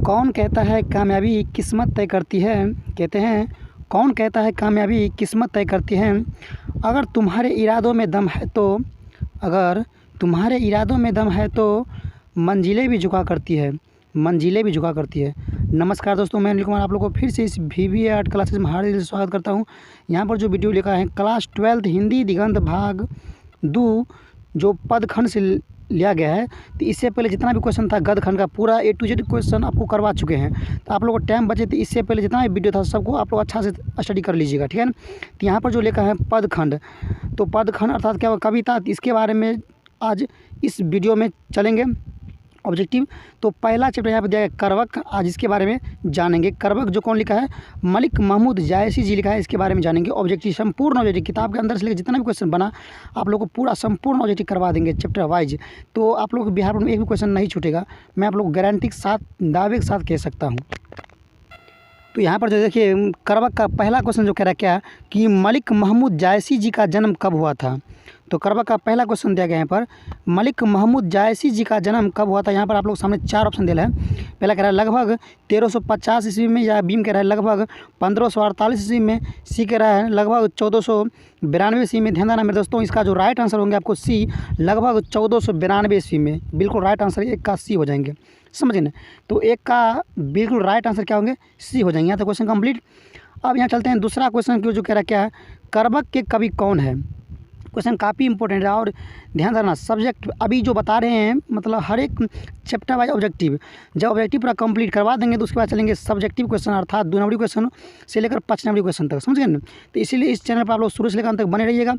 कौन कहता है कामयाबी किस्मत तय करती है। कहते हैं कौन कहता है कामयाबी किस्मत तय करती है। अगर तुम्हारे इरादों में दम है तो अगर तुम्हारे इरादों में दम है तो मंजिलें भी झुका करती है। मंजिलें भी झुका करती है। नमस्कार दोस्तों, मैं अनिल कुमार आप लोगों को फिर से इस VBA आर्ट क्लासेस में हार्दिक स्वागत करता हूं। यहां पर जो वीडियो लिखा है क्लास 12 हिंदी दिगंत भाग 2 जो पदखंड से लिया गया है। तो इससे पहले जितना भी क्वेश्चन था गदखंड का पूरा A to Z क्वेश्चन आपको करवा चुके हैं। तो आप लोगों को टाइम बचे तो इससे पहले जितना भी वीडियो था सबको आप लोग अच्छा से स्टडी कर लीजिएगा, ठीक है ना। तो यहाँ पर जो लिखा है पदखंड, तो पदखंड अर्थात क्या कविता, इसके बारे में आज इस वीडियो में चलेंगे। ऑब्जेक्टिव तो पहला चैप्टर यहाँ पर दिया गया करवक, आज इसके बारे में जानेंगे। करवक जो कौन लिखा है, मलिक महमूद जायसी जी लिखा है, इसके बारे में जानेंगे। ऑब्जेक्टिव संपूर्ण ऑब्जेक्टिव किताब के अंदर से लेकर जितना भी क्वेश्चन बना आप लोग को पूरा संपूर्ण ऑब्जेक्टिव करवा देंगे चैप्टर वाइज। तो आप लोग बिहार बोर्ड में एक भी क्वेश्चन नहीं छूटेगा, मैं आप लोग गारंटी के साथ दावे के साथ कह सकता हूँ। तो यहाँ पर जो देखिए करवक का पहला क्वेश्चन जो कह रहा है क्या कि मलिक महमूद जायसी जी का जन्म कब हुआ था। तो करवक का पहला क्वेश्चन दिया गया यहाँ पर मलिक महमूद जायसी जी का जन्म कब हुआ था। यहाँ पर आप लोग सामने 4 ऑप्शन दिया है। पहला कह रहा है लगभग 1350 ईस्वी में, या बीम कह रहा है लगभग 1548 ईस्वी में, सी कह रहा है लगभग 1492 ईस्वी में। ध्यान देना मेरे दोस्तों, इसका जो राइट आंसर होंगे आपको सी, लगभग 1492 ईस्वी में। बिल्कुल राइट आंसर एक का सी हो जाएंगे, समझे ना। तो एक का बिल्कुल राइट आंसर क्या होंगे, सी हो जाएंगे। यहाँ तो क्वेश्चन कंप्लीट। अब यहाँ चलते हैं दूसरा क्वेश्चन जो कह रहा है क्या है करवक के कवि कौन है। क्वेश्चन काफ़ी इंपॉर्टेंट है और ध्यान रखना सब्जेक्ट अभी जो बता रहे हैं मतलब हर एक चैप्टर वाइज ऑब्जेक्टिव, जब ऑब्जेक्टिव पूरा कंप्लीट करवा देंगे तो उसके बाद चलेंगे सब्जेक्टिव क्वेश्चन अर्थात 2 नंबरी क्वेश्चन से लेकर 5 नंबरी क्वेश्चन तक, समझ गए ना। तो इसीलिए इस चैनल पर आप लोग शुरू से लेकर अंत तक बने रहिएगा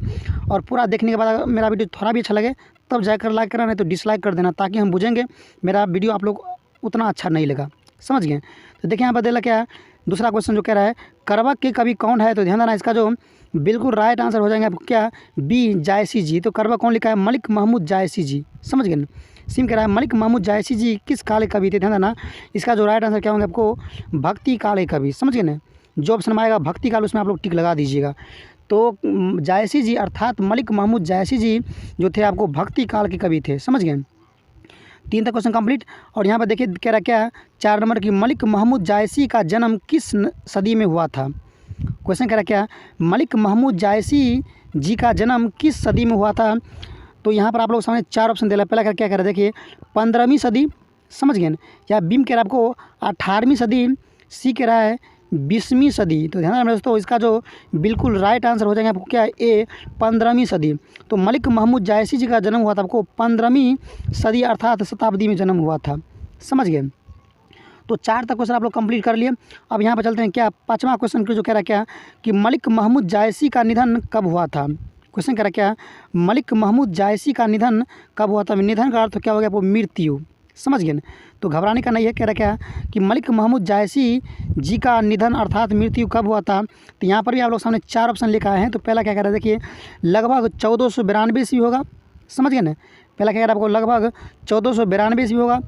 और पूरा देखने के बाद अगर मेरा वीडियो थोड़ा भी अच्छा लगे तब जाकर लाइक करना, नहीं तो डिसलाइक कर देना, ताकि हम बुझेंगे मेरा वीडियो आप लोग उतना अच्छा नहीं लगा, समझ गए। तो देखिए यहाँ पर देला क्या है दूसरा क्वेश्चन जो कह रहा है करवक के कवि कौन है। तो ध्यान देना इसका जो बिल्कुल राइट आंसर हो जाएंगे आपको क्या, बी जायसी जी। तो करवक कौन लिखा है, मलिक महमूद जायसी जी, समझ गए ना। सिम कह रहा है मलिक महमूद जायसी जी किस काल के कवि थे। ध्यान देना इसका जो राइट आंसर क्या होंगे आपको, भक्ति काल के कवि, समझ गए ना। जो ऑप्शन आएगा भक्ति काल उसमें आप लोग टिक लगा दीजिएगा। तो जायसी जी अर्थात मलिक महमूद जायसी जी जो थे आपको भक्ति काल के कवि थे, समझ गए। 3 तक क्वेश्चन कंप्लीट। और यहाँ पर देखिए कह रहा क्या है 4 नंबर की मलिक महमूद जायसी का जन्म किस सदी में हुआ था। क्वेश्चन कह रहा क्या मलिक महमूद जायसी जी का जन्म किस सदी में हुआ था। तो यहाँ पर आप लोग सामने 4 ऑप्शन दे रहा है। पहला क्या कह रहा है देखिए 15वीं सदी, समझ गए ना, या बीम कह रहा है आपको 18वीं सदी, सी कह रहा है 20वीं सदी। तो ध्यान रखना दोस्तों इसका जो बिल्कुल राइट आंसर हो जाएगा आपको क्या है, ए 15वीं सदी। तो मलिक महमूद जायसी जी का जन्म हुआ था आपको 15वीं सदी अर्थात शताब्दी में जन्म हुआ था, समझ गए। तो 4 तक क्वेश्चन आप लोग कंप्लीट कर लिए। अब यहाँ पर चलते हैं क्या 5वां क्वेश्चन जो कह रहा क्या कि मलिक महमूद जायसी का निधन कब हुआ था। क्वेश्चन कह रहा क्या मलिक महमूद जायसी का निधन कब हुआ था। निधन का अर्थ क्या हो गया आपको, मृत्यु, समझ गए ना। तो घबराने का नहीं है। कह रहा क्या कि मलिक महमूद जायसी जी का निधन अर्थात मृत्यु कब हुआ था। तो यहाँ पर भी आप लोग सामने 4 ऑप्शन लिखा है। तो पहला क्या कह रहा है देखिए लगभग 1492 ईस्वी होगा, समझ गए ना। पहला क्या कह रहा है आपको लगभग 1492 ईस्वी होगा,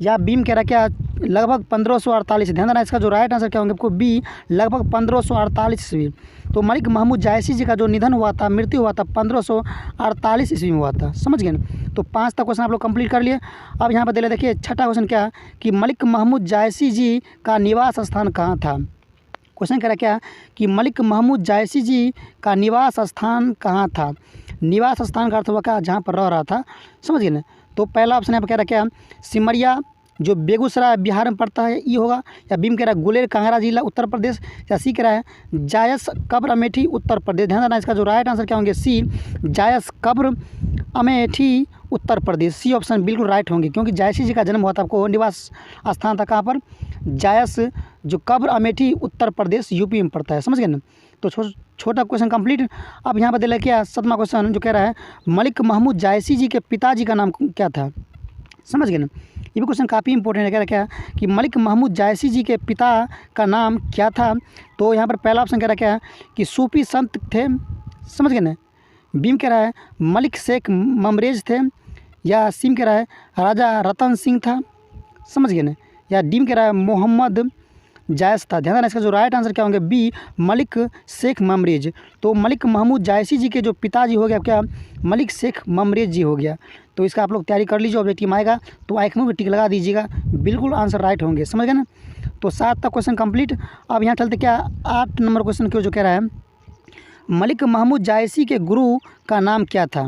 या बीम कह रहा क्या लगभग 1548। ध्यान देना इसका जो राइट आंसर क्या होंगे आपको, बी लगभग 1548 ईस्वी। तो मलिक महमूद जायसी जी का जो निधन हुआ था, मृत्यु हुआ था 1548 ईस्वी में हुआ था, समझ गए ना। तो 5 तक क्वेश्चन आप लोग कंप्लीट कर लिए। अब यहाँ पर दे देखिए 6ठा क्वेश्चन क्या कि मलिक महमूद जायसी जी का निवास स्थान कहाँ था। क्वेश्चन कह रहा क्या कि मलिक महमूद जायसी जी का निवास स्थान कहाँ था। निवास स्थान का अर्थ हुआ क्या, जहाँ पर रह रहा था, समझ गए ना। तो पहला ऑप्शन यहाँ पर कह रहा क्या सिमरिया जो बेगूसराय बिहार में पड़ता है ये होगा, या बीम कह रहा है गुलेर कांगड़ा जिला उत्तर प्रदेश, या सी कह रहा है जायस कब्र अमेठी उत्तर प्रदेश। ध्यान देना इसका जो राइट आंसर क्या होंगे, सी जायस कब्र अमेठी उत्तर प्रदेश। सी ऑप्शन बिल्कुल राइट होंगे क्योंकि जायसी जी का जन्म हुआ था आपको निवास स्थान था कहाँ पर, जायस जो कब्र अमेठी उत्तर प्रदेश यूपी में पड़ता है, समझ गए ना। तो छोटा क्वेश्चन कंप्लीट। अब यहाँ पर दिला क्या 7वां क्वेश्चन जो कह रहा है मलिक महमूद जायसी जी के पिताजी का नाम क्या था, समझ गए ना। ये भी क्वेश्चन काफ़ी इंपॉर्टेंट है। कह रहा क्या कि मलिक महमूद जायसी जी के पिता का नाम क्या था। तो यहाँ पर पहला ऑप्शन कह रहा क्या कि सूफी संत थे, समझ गए ना। बीम कह रहा है मलिक शेख ममरेज थे, या सीम कह रहा है राजा रतन सिंह था, समझ गए ना। या डीम कह रहा है मोहम्मद जायज़ था। ध्यान देना, इसका जो राइट आंसर क्या होंगे बी मलिक शेख ममरेज। तो मलिक महमूद जायसी जी के जो पिताजी हो गया क्या, मलिक शेख ममरेज जी हो गया। तो इसका आप लोग तैयारी कर लीजिए, ऑब्जेक्टिव आएगा तो आइकन में टिक लगा दीजिएगा, बिल्कुल आंसर राइट होंगे, समझ गए ना। तो 7 तक क्वेश्चन कंप्लीट। अब यहाँ चलते क्या 8 नंबर क्वेश्चन क्यों जो कह रहा है मलिक महमूद जायसी के गुरु का नाम क्या था।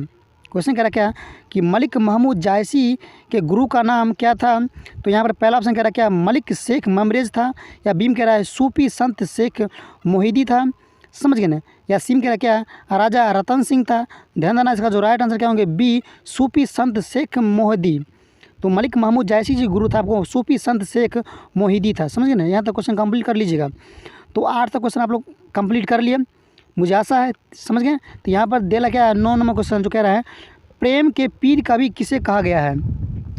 क्वेश्चन कह रहा क्या कि मलिक महमूद जायसी के गुरु का नाम क्या था। तो यहाँ पर पहला ऑप्शन कह रहा क्या मलिक शेख ममरेज था, या बीम कह रहा है सूफी संत शेख मोहिदी था, समझ गए ना, या सीम कह रहा क्या राजा रतन सिंह था। ध्यान देना, इसका जो राइट आंसर क्या होंगे बी सूफी संत शेख मोहिदी। तो मलिक महमूद जायसी जी गुरु था, आपको सूफी संत शेख मोहिदी था, समझ गए ना। यहाँ तक क्वेश्चन कंप्लीट कर लीजिएगा। तो 8 तक क्वेश्चन आप लोग कंप्लीट कर लिए, मुझे आशा है समझ गए। तो यहाँ पर दे लगा क्या 9 नंबर क्वेश्चन जो कह रहा है प्रेम के पीर कवि किसे कहा गया है।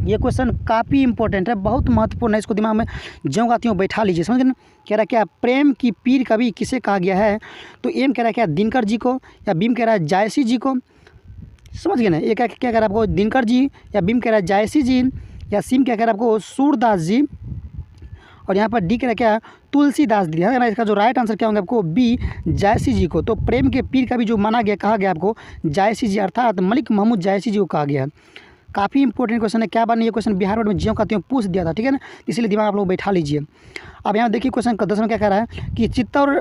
ये क्वेश्चन काफ़ी इंपॉर्टेंट है, बहुत महत्वपूर्ण है, इसको दिमाग में ज्यों का त्यों बैठा लीजिए, समझ गए ना। कह रहा है क्या प्रेम की पीर कवि किसे कहा गया है। तो एम कह रहा है क्या दिनकर जी को, या बीम कह रहा है जायसी जी को, समझ गए ना। ये क्या कह रहा है आपको दिनकर जी, या बीम कह रहा है जायसी जी, या सीम क्या कह रहा है आपको सूरदास जी, और यहाँ पर डी कह रहा है क्या तुलसीदास जी। है ना, इसका जो राइट आंसर क्या होंगे आपको बी जायसी जी को। तो प्रेम के पीर कवि जो माना गया, कहा गया आपको जायसी जी, अर्थात मलिक महमूद जायसी जी को कहा गया। काफ़ी इंपॉर्टेंट क्वेश्चन है, क्या बात नहीं, ये क्वेश्चन बिहार बोर्ड में ज्यों का त्यों पूछ दिया था, ठीक है ना, इसलिए दिमाग आप लोग बैठा लीजिए। अब यहाँ देखिए क्वेश्चन का 10 में क्या कह रहा है कि चित्तौड़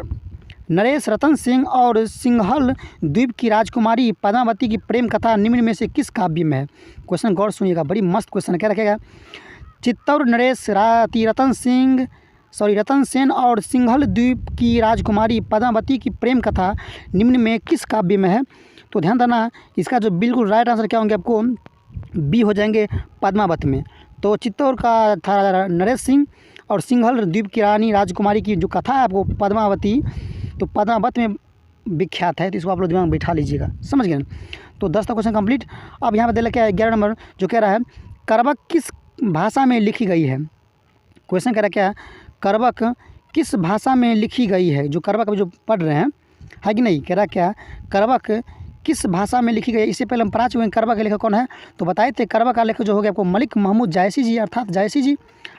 नरेश रतन सिंह और सिंघल द्वीप की राजकुमारी पद्मावती की प्रेम कथा निम्न में से किस काव्य में है। क्वेश्चन गौर सुनिएगा, बड़ी मस्त क्वेश्चन है। क्या रखेगा चित्तौड़ नरेश रतन सेन और सिंघल द्वीप की राजकुमारी पद्मावती की प्रेम कथा निम्न में किस काव्य में है। तो ध्यान देना, इसका जो बिल्कुल राइट आंसर क्या होंगे आपको बी हो जाएंगे पद्मावत में। तो चित्तौड़ का था नरेश सिंह और सिंघल द्वीप की रानी राजकुमारी की जो कथा है आपको पद्मावती, तो पद्मावत में विख्यात है। तो इसको आप लोग दिमाग में बैठा लीजिएगा, समझ गए ना। तो 10 तक क्वेश्चन कंप्लीट। अब यहाँ पर दे क्या है 11 नंबर जो कह रहा है करबक किस भाषा में लिखी गई है। क्वेश्चन कह रहा क्या करबक किस भाषा में लिखी गई है। जो करबक अभी जो पढ़ रहे हैं है कि नहीं, कह रहा क्या करबक किस भाषा में लिखी गई है। इससे पहले हम पढ़ा चुके हैं करबक का लेखक कौन है, तो बताए थे करबक का लेखक जो हो गया आपको मलिक महमूद जायसी जी, अर्थात जायसी जी,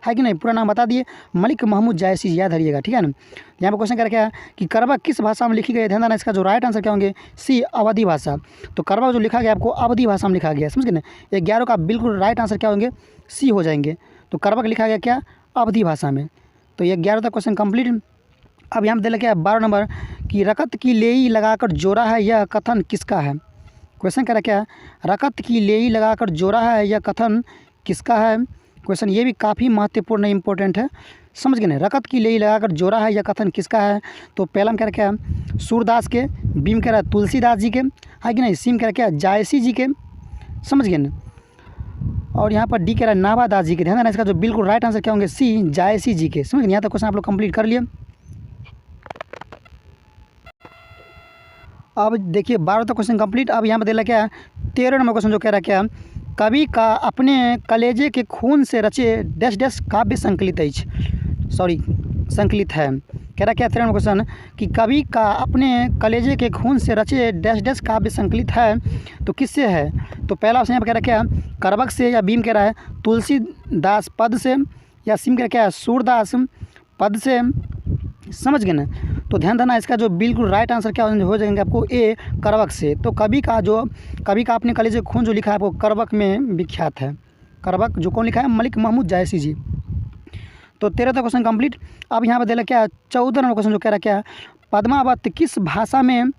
है कि नहीं, पूरा नाम बता दिए मलिक महमूद जायसी जी, याद रखिएगा, ठीक है ना। यहाँ पर क्वेश्चन कर क्या है कि करबक किस भाषा में लिखी गई है। ध्यान देना, इसका जो राइट आंसर क्या होंगे सी अवधी भाषा। तो करबक जो लिखा गया आपको अवधी भाषा में लिखा गया, समझ गए ना। 11 का बिल्कुल राइट आंसर क्या होंगे सी हो जाएंगे। तो करबक लिखा गया क्या अवधी भाषा में। तो ये 11 तक क्वेश्चन कंप्लीट। अब यहाँ पर दे क्या 12 नंबर कि रकत की लेई लगाकर जोड़ा है, यह कथन किसका है। क्वेश्चन कह रहा क्या रकत की लेई लगाकर जोड़ा है, यह कथन किसका है। क्वेश्चन ये भी काफ़ी महत्वपूर्ण इंपॉर्टेंट है, समझ गए ना। रकत की लेई लगाकर जोड़ा है, यह कथन किसका है। तो पहला में कह रहा क्या सूरदास के, बीम कह रहा है तुलसीदास जी के, है कि नहीं, सीम कह रहा क्या जायसी जी के, समझ गए ना। और यहाँ पर डी कह रहा है नाभादास जी के। ध्यान देना, इसका जो बिल्कुल राइट आंसर क्या होंगे सी जायसी जी के, समझ गए। यहाँ तक क्वेश्चन आप लोग कंप्लीट कर लिए। अब देखिए 12 तक क्वेश्चन कंप्लीट। अब यहाँ पर दे रहा क्या 13 नंबर क्वेश्चन जो कह रहा क्या कवि का अपने कलेजे के खून से रचे डैश डैश काव्य संकलित है। कह रहा क्या 13 नंबर क्वेश्चन कि कवि का अपने कलेजे के खून से रचे डैश डैश काव्य संकलित है, तो किससे है। तो पहला ऑप्शन यहाँ पर कह रहा क्या करबक से, या बीम कह रहा है तुलसीदास पद से, या सीम कह रहा क्या सूरदास पद से, समझ गए ना। तो ध्यान देना, इसका जो बिल्कुल राइट आंसर क्या हो जाएंगे आपको ए करबक से। तो कवि का अपने कलेजे खून जो लिखा है आपको करबक में विख्यात है। करबक जो कौन लिखा है मलिक महमूद जायसी जी। तो 13 तक क्वेश्चन कंप्लीट। अब यहाँ पर दे क्या 14 नंबर क्वेश्चन जो कह रहा क्या पद्मावत किस भाषा में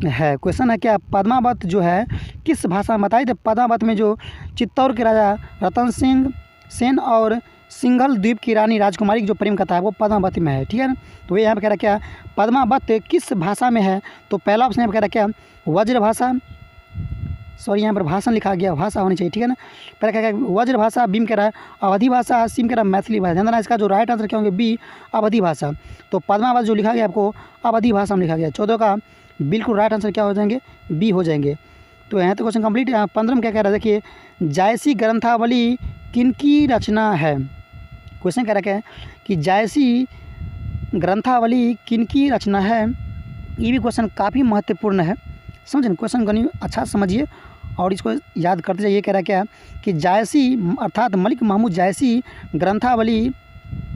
है। क्वेश्चन है क्या पद्मावत जो है किस भाषा में बताइए। तो पद्मावत में जो चित्तौड़ के राजा रतन सिंह सेन और सिंघल द्वीप की रानी राजकुमारी की जो प्रेम कथा है वो पद्मावत में है, ठीक है ना। तो ये यहाँ पे कह रहा क्या पद्मावत किस भाषा में है। तो पहला ऑप्शन यहाँ पे कह रहा क्या वज्र भाषा, सॉरी यहाँ पर भाषण लिखा गया, भाषा होनी चाहिए, ठीक है ना। पहले क्या वज्र भाषा, बीम कह रहा है अवधी भाषा, सीम कह रहा है मैथिली भाषा। ध्यान देना, इसका जो राइट आंसर क्या होंगे बी अवधी भाषा। तो पद्मावत जो लिखा गया आपको अवधी भाषा में लिखा गया। 14 का बिल्कुल राइट आंसर क्या हो जाएंगे बी हो जाएंगे। तो यहाँ तो क्वेश्चन कंप्लीट। 15 में क्या कह रहा है देखिए जायसी ग्रंथावली किनकी रचना है। क्वेश्चन कह रहा है कि जायसी ग्रंथावली किनकी रचना है। ये भी क्वेश्चन काफ़ी महत्वपूर्ण है, समझें। क्वेश्चन गनी अच्छा समझिए और इसको याद करते जाइए। कह रहा क्या कि जायसी अर्थात मलिक महमूद जायसी ग्रंथावली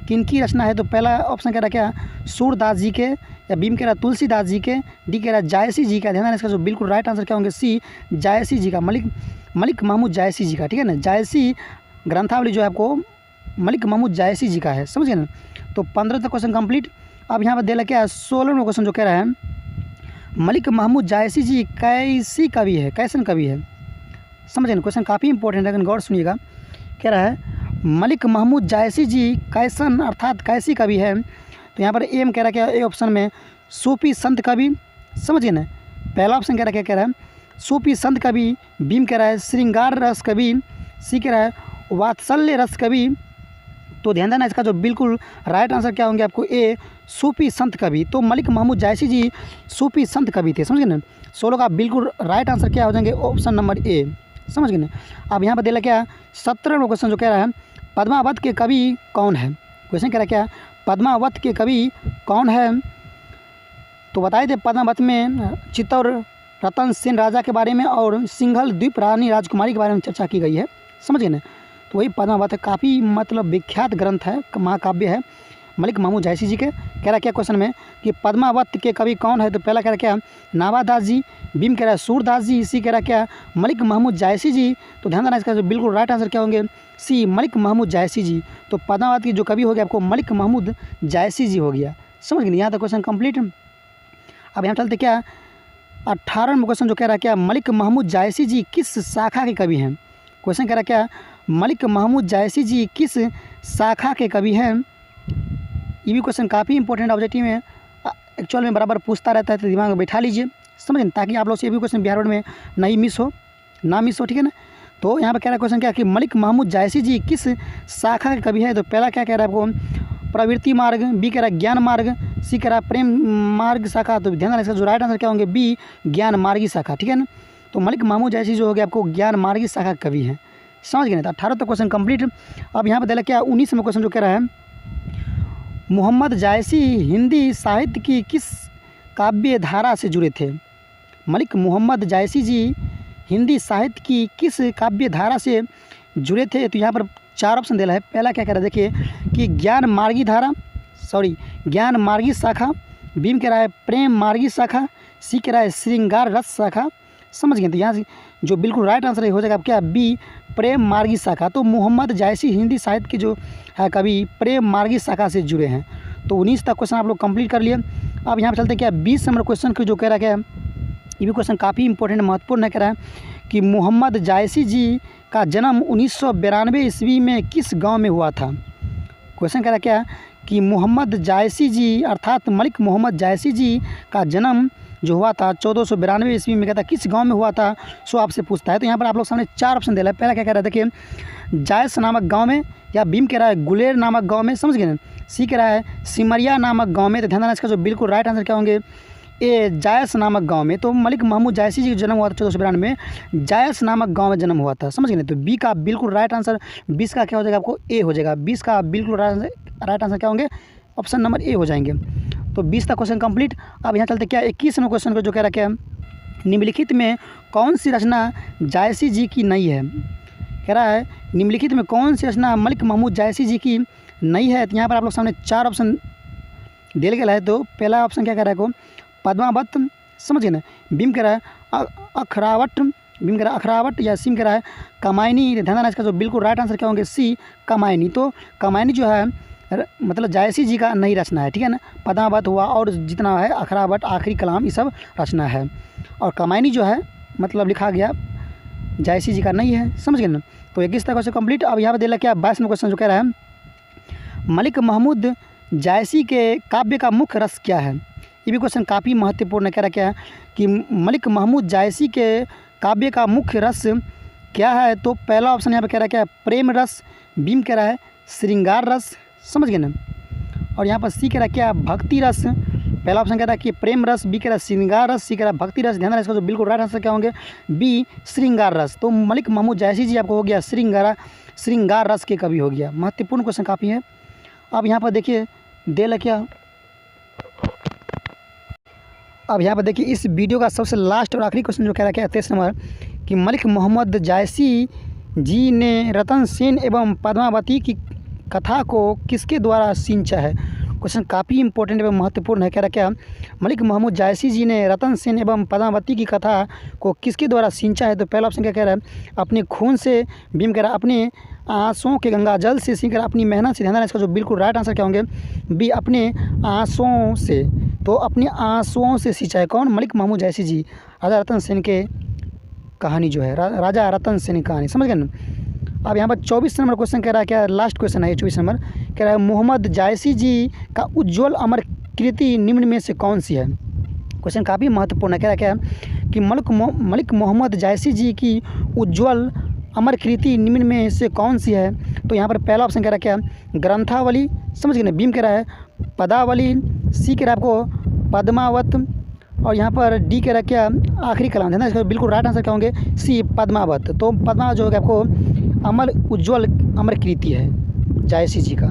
किनकी रचना है? तो पहला ऑप्शन कह रहा क्या, सूरदास जी के, या बीम कह रहा तुलसीदास जी के, डी कह रहा जायसी जी का। ध्यान देना, इसका जो बिल्कुल राइट आंसर क्या होंगे, सी जायसी जी का, मलिक महमूद जायसी जी का। ठीक है ना, जायसी ग्रंथावली जो है आपको मलिक महमूद जायसी जी का है, समझ गए ना। तो 15 तक क्वेश्चन कंप्लीट। अब यहाँ पर दे रहा क्या है, 16वां क्वेश्चन जो कह रहा है, मलिक महमूद जायसी जी कैसी कवि है, कैसन कवि है? समझे ना, क्वेश्चन काफ़ी इंपॉर्टेंट है, लेकिन गौर सुनिएगा। कह रहा है मलिक महमूद जायसी जी कैसन अर्थात कैसी कवि है? तो यहाँ पर एम कह रहा है क्या, ए ऑप्शन में सूफी संत कवि, समझिए ना। पहला ऑप्शन कह रहा है क्या, कह रहा है सूफी संत कवि, बीम कह रहा है श्रृंगार रस कवि, सी कह रहा है वात्सल्य रस कवि। तो ध्यान देना, इसका जो बिल्कुल राइट आंसर क्या होंगे आपको, ए सूफी संत कवि। तो मलिक महमूद जायसी जी सूफी संत कवि थे, समझ गए ना। 16 का बिल्कुल राइट आंसर क्या हो जाएंगे, ऑप्शन नंबर ए, समझ गए ना। अब यहाँ पर दिला क्या, 17वां क्वेश्चन जो कह रहा है, पद्मावत के कवि कौन है? क्वेश्चन कह रहा है क्या, पद्मावत के कवि कौन है? तो बताए थे पद्मावत में चित्तौड़ रतन सेन राजा के बारे में और सिंघल द्वीप रानी राजकुमारी के बारे में चर्चा की गई है, समझ गए ना। तो वही पद्मावत है, काफ़ी मतलब विख्यात ग्रंथ है, महाकाव्य है मलिक महमूद जायसी जी के। कह रहा क्या क्वेश्चन में कि पद्मावत के कवि कौन है? तो पहला कह रहा क्या, नावादास जी, बीम कह रहा है सूरदास जी, सी कह रहा क्या, मलिक महमूद जायसी जी। तो ध्यान देना, इसका जो बिल्कुल राइट आंसर क्या होंगे, सी मलिक महमूद जायसी जी। तो पद्मावत की जो कवि हो गया आपको मलिक महमूद जायसी जी हो गया, समझ गए। यहाँ तक क्वेश्चन कंप्लीट। अब यहाँ चलते क्या, 18वां क्वेश्चन जो कह रहा है क्या, मलिक महमूद जायसी जी किस शाखा के कवि हैं? क्वेश्चन कह रहा क्या, मलिक महमूद जायसी जी किस शाखा के कवि हैं? ये भी क्वेश्चन काफ़ी इंपॉर्टेंट ऑब्जेक्टिव में एक्चुअल में बराबर पूछता रहता है, तो दिमाग में बैठा लीजिए, समझें, ताकि आप लोग से ये भी क्वेश्चन बिहार बोर्ड में नहीं मिस हो, ना मिस हो, ठीक है ना। तो यहाँ पर कह रहा है क्वेश्चन क्या कि मलिक महमूद जायसी जी किस शाखा के कवि है? तो पहला क्या कह रहा है आपको, प्रवृत्ति मार्ग, बी कह रहा है ज्ञान मार्ग, सी कह रहा है प्रेम मार्ग शाखा। तो ध्यान देना, इसका जो राइट आंसर क्या होंगे, बी ज्ञान मार्गी शाखा, ठीक है ना। तो मलिक महमूद जायसी जो हो गया आपको ज्ञान मार्गी शाखा का कवि है, समझ गए ना। तो 18 तक क्वेश्चन कंप्लीट। अब यहाँ पर दिला क्या, 19वां क्वेश्चन जो कह रहा है, मोहम्मद जायसी हिंदी साहित्य की किस काव्य धारा से जुड़े थे? मलिक मोहम्मद जायसी जी हिंदी साहित्य की किस काव्य धारा से जुड़े थे? तो यहाँ पर 4 ऑप्शन दिला है। पहला क्या कह रहा है, देखिए कि ज्ञान मार्गी शाखा, बीम कह रहा है प्रेम मार्गी शाखा, सी कह रहा है श्रृंगार रस शाखा, समझ गए। तो यहाँ से जो बिल्कुल राइट आंसर हो जाएगा क्या, बी प्रेम मार्गी शाखा। तो मोहम्मद जायसी हिंदी साहित्य के जो है कवि प्रेम मार्गी शाखा से जुड़े हैं। तो 19 तक क्वेश्चन आप लोग कंप्लीट कर लिए। अब यहाँ पर चलते हैं क्या, 20 नंबर क्वेश्चन को जो कह रहा है क्या, ये भी क्वेश्चन काफ़ी इंपॉर्टेंट महत्वपूर्ण है। कह रहा है कि मोहम्मद जायसी जी का जन्म 1992 ईस्वी में किस गाँव में हुआ था? क्वेश्चन कह रहा है क्या कि मोहम्मद जायसी जी अर्थात मलिक मोहम्मद जायसी जी का जन्म जो हुआ था 1492 ईस्वी में, कहता है किस गांव में हुआ था, सो आपसे पूछता है। तो यहाँ पर आप लोग सामने 4 ऑप्शन दे रहा है। पहला क्या कह रहा है, देखिए जायस नामक गांव में, या बीम कह रहा है गुलेर नामक गांव में, समझ गए ना, सी कह रहा है सिमरिया नामक गांव में। तो ध्यान देना, इसका जो बिल्कुल राइट आंसर क्या होंगे, ए जायस नामक गांव में। तो मलिक महमूद जायसी जी का जन्म हुआ था 1492 में, जायस नामक गाँव में जन्म हुआ था, समझ गए ना। तो बी का बिल्कुल राइट आंसर 20 का क्या हो जाएगा आपको, ए हो जाएगा। 20 का बिल्कुल राइट आंसर क्या होंगे, ऑप्शन नंबर ए हो जाएंगे। तो 20 तक क्वेश्चन कंप्लीट। अब यहाँ चलते क्या, 21वें क्वेश्चन को जो कह रहा है क्या, निम्नलिखित में कौन सी रचना जायसी जी की नहीं है? कह रहा है निम्नलिखित में कौन सी रचना मलिक महमूद जायसी जी की नहीं है? तो यहाँ पर आप लोग सामने 4 ऑप्शन दे गया है। तो पहला ऑप्शन क्या कह रहा है को, पद्मावत, समझ गए ना, बीम कह रहा है अखरावट, बीम कह रहा है अखरावट, या सीम कह रहा है कमायनी। ध्यान देना, इसका जो बिल्कुल राइट आंसर क्या होंगे, सी कमायनी। तो कमायनी जो है मतलब जायसी जी का नई रचना है, ठीक है ना। पद्मावत हुआ और जितना है अखरावट, आखिरी कलाम, ये सब रचना है। और कमायनी जो है मतलब लिखा गया जायसी जी का नहीं है, समझ गए ना। तो 21 तक क्वेश्चन कंप्लीट। अब यहाँ पर दे क्या, 22वां क्वेश्चन जो कह रहा है, मलिक महमूद जायसी के काव्य का मुख्य रस क्या है? ये भी क्वेश्चन काफ़ी महत्वपूर्ण है। कह रहा क्या है कि मलिक महमूद जायसी के काव्य का मुख्य रस क्या है? तो पहला ऑप्शन यहाँ पर कह रहा है क्या, प्रेम रस, बीम कह रहा है श्रृंगार रस, समझ गए ना। और यहाँ पर सी कह रहा है क्या, भक्ति रस। पहला ऑप्शन कह रहा है कि प्रेम रस, बी कह रहा है श्रृंगार रस, सी कह रहा है भक्ति रस। ध्यान रहा है, इसका जो बिल्कुल राइट आंसर क्या होंगे, बी श्रृंगार रस। तो मलिक महमूद जायसी जी आपको हो गया श्रृंगार रस के कवि हो गया। महत्वपूर्ण क्वेश्चन काफ़ी है। अब यहाँ पर देखिए दे क्या, अब यहाँ पर देखिए इस वीडियो का सबसे लास्ट और आखिरी क्वेश्चन जो कह रहा है क्या, 23 नंबर, कि मलिक मोहम्मद जायसी जी ने रतन सेन एवं पद्मावती की कथा को किसके द्वारा सिंचा है। क्वेश्चन काफ़ी इंपॉर्टेंट एवं महत्वपूर्ण है। कह रहा क्या, मलिक मोहम्मद जायसी जी ने रतन सेन एवं पद्मावती की कथा को किसके द्वारा सिंचा है। तो पहला ऑप्शन क्या कह रहा है, अपने खून से। भीम कह रहा है अपने आंसुओं के गंगा जल से। सी कह रहा है अपनी मेहनत से। ध्यान देना, इसका जो बिल्कुल राइट आंसर क्या होंगे, बी अपने आंसुओं से। तो अपने आंसुओं से सिंचा है कौन, मलिक मोहम्मद जायसी जी। राजा रतन सेन के कहानी जो है, राजा रतन सेन की कहानी, समझ गए ना। अब यहाँ पर 24 नंबर क्वेश्चन कह रहा है, क्या लास्ट क्वेश्चन है ये 24 नंबर। कह रहा है मोहम्मद जायसी जी का उज्ज्वल अमर कृति निम्न में से कौन सी है। क्वेश्चन काफ़ी महत्वपूर्ण है। कह रहा है क्या कि मलिक मोहम्मद जायसी जी की उज्ज्वल अमर कृति निम्न में से कौन सी है। तो यहाँ पर पहला ऑप्शन कह रहा है क्या, ग्रंथावली, समझ गए ना। बीम कह रहा है पदावली। सी कह रहा है आपको पद्मावत। और यहाँ पर डी कह रहा है क्या, आखिरी कलाम है ना। इसका बिल्कुल राइट आंसर क्या होंगे, सी पद्मावत। तो पद्मावत जो है आपको अमर उज्ज्वल अमर कृति है जायसी जी का।